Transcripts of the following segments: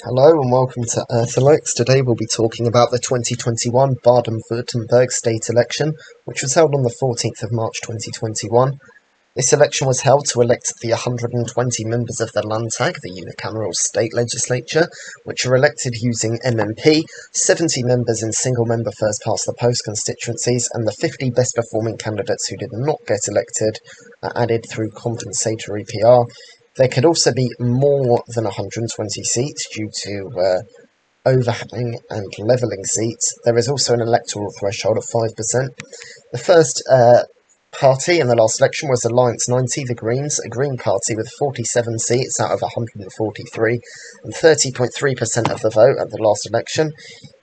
Hello and welcome to Earthalyx. Today we'll be talking about the 2021 Baden-Württemberg state election, which was held on the 14th of March 2021. This election was held to elect the 120 members of the Landtag, the unicameral state legislature, which are elected using MMP, 70 members in single-member first-past-the-post constituencies, and the 50 best-performing candidates who did not get elected are added through compensatory PR. There could also be more than 120 seats due to overhang and levelling seats. There is also an electoral threshold of 5%. The first party in the last election was Alliance 90, the Greens, a Green party with 47 seats out of 143 and 30.3% of the vote at the last election.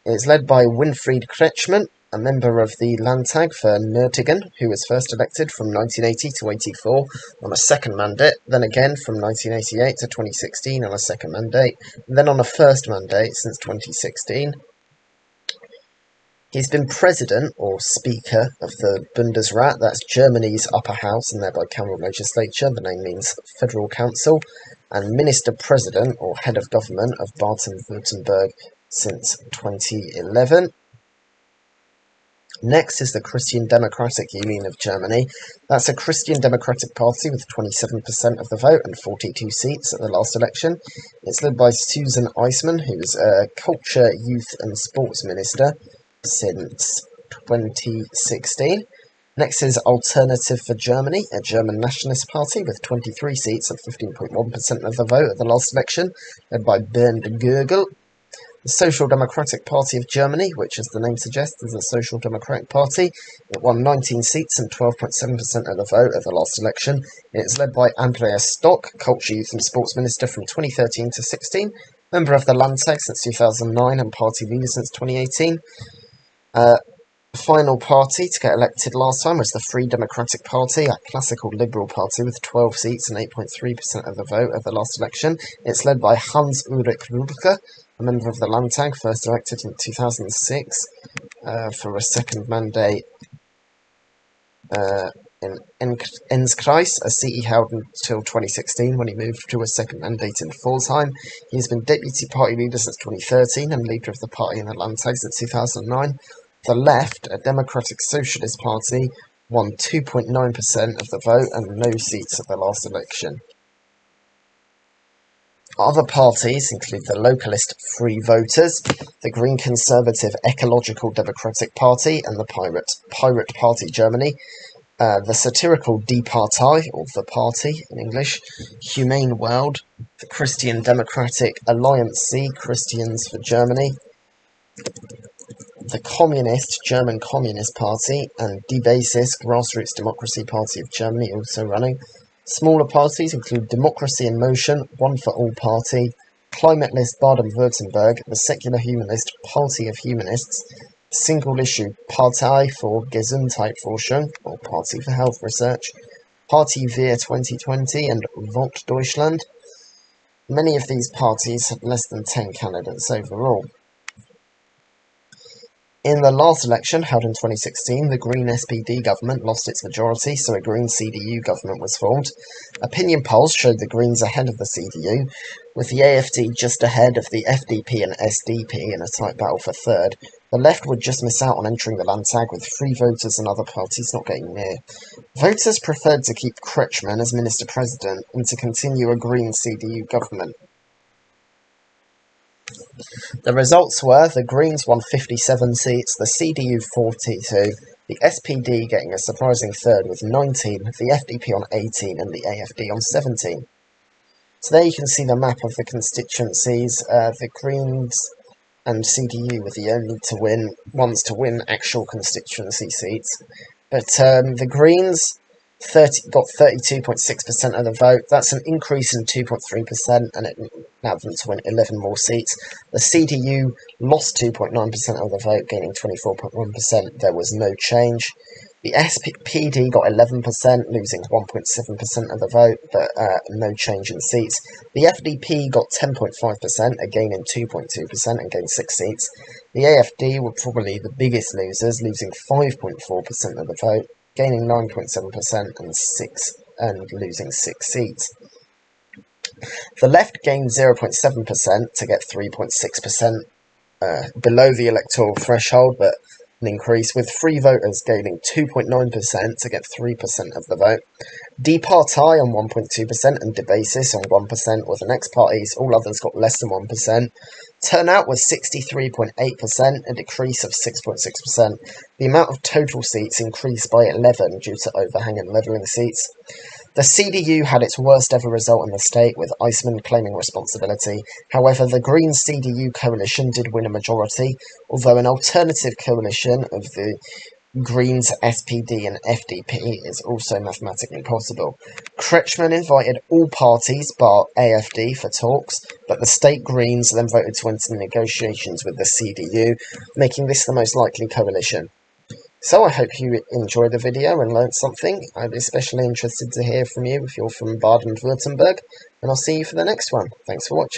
It is led by Winfried Kretschmann, a member of the Landtag for Nürtingen, who was first elected from 1980 to 84 on a second mandate, then again from 1988 to 2016 on a second mandate, and then on a first mandate since 2016. He's been president, or speaker, of the Bundesrat, that's Germany's upper house and thereby cameral legislature, the name means federal council, and minister-president, or head of government, of Baden-Württemberg since 2011. Next is the Christian Democratic Union of Germany. That's a Christian Democratic Party with 27% of the vote and 42 seats at the last election. It's led by Susanne Eisenmann, who is a Culture, Youth and Sports Minister since 2016. Next is Alternative for Germany, a German nationalist party with 23 seats and 15.1% of the vote at the last election, led by Bernd Gögel. The Social Democratic Party of Germany, which, as the name suggests, is a Social Democratic Party. It won 19 seats and 12.7% of the vote at the last election. It is led by Andreas Stock, Culture, Youth and Sports Minister from 2013 to 16, member of the Landtag since 2009 and party leader since 2018. The final party to get elected last time was the Free Democratic Party, a classical liberal party with 12 seats and 8.3% of the vote at the last election. It's led by Hans-Ulrich Rübke, a member of the Landtag, first elected in 2006 for a second mandate in Enzkreis, a seat he held until 2016 when he moved to a second mandate in Pforzheim. He has been deputy party leader since 2013 and leader of the party in the Landtag since 2009. The Left, a democratic socialist party, won 2.9% of the vote and no seats at the last election. Other parties include the localist Free Voters, the Green Conservative Ecological Democratic Party, and the Pirate Party Germany, the satirical Die Partei, or the Party in English, Humane World, the Christian Democratic Alliance C, Christians for Germany, the Communist German Communist Party, and Die Basis, Grassroots Democracy Party of Germany, also running. Smaller parties include Democracy in Motion, One for All Party, Climate List Baden-Württemberg, the Secular Humanist Party of Humanists, Single Issue Partei für Gesundheitsforschung, or Party for Health Research, Party Wir 2020, and Volt Deutschland. Many of these parties had less than 10 candidates overall. In the last election, held in 2016, the Green SPD government lost its majority, so a Green CDU government was formed. Opinion polls showed the Greens ahead of the CDU, with the AfD just ahead of the FDP and SDP in a tight battle for third. The left would just miss out on entering the Landtag, with Free Voters and other parties not getting near. Voters preferred to keep Kretschmann as minister-president and to continue a Green CDU government. The results were the Greens won 57 seats, the CDU 42, the SPD getting a surprising third with 19, the FDP on 18 and the AfD on 17. So there you can see the map of the constituencies. The Greens and CDU were the only ones to win actual constituency seats. But the Greens got 32.6% of the vote. That's an increase in 2.3%, and it allowed them to win 11 more seats. The CDU lost 2.9% of the vote, gaining 24.1%. There was no change. The SPD got 11%, losing 1.7% of the vote, but no change in seats. The FDP got 10.5%, a gain in 2.2%, and gained 6 seats. The AfD were probably the biggest losers, losing 5.4% of the vote, gaining 9.7% and losing 6 seats. The left gained 0.7% to get 3.6% below the electoral threshold, but an increase, with Free Voters gaining 2.9% to get 3% of the vote. Departei on 1.2% and Debasis on 1%, with the next parties, all others got less than 1%. Turnout was 63.8%, a decrease of 6.6%. The amount of total seats increased by 11 due to overhang and levelling seats. The CDU had its worst ever result in the state, with Eisenmann claiming responsibility. However, the Green-CDU coalition did win a majority, although an alternative coalition of the Greens, SPD and FDP is also mathematically possible. Kretschmann invited all parties bar AFD for talks, but the state Greens then voted to enter negotiations with the CDU, making this the most likely coalition. So I hope you enjoyed the video and learned something. I'd be especially interested to hear from you if you're from Baden-Württemberg, and I'll see you for the next one. Thanks for watching.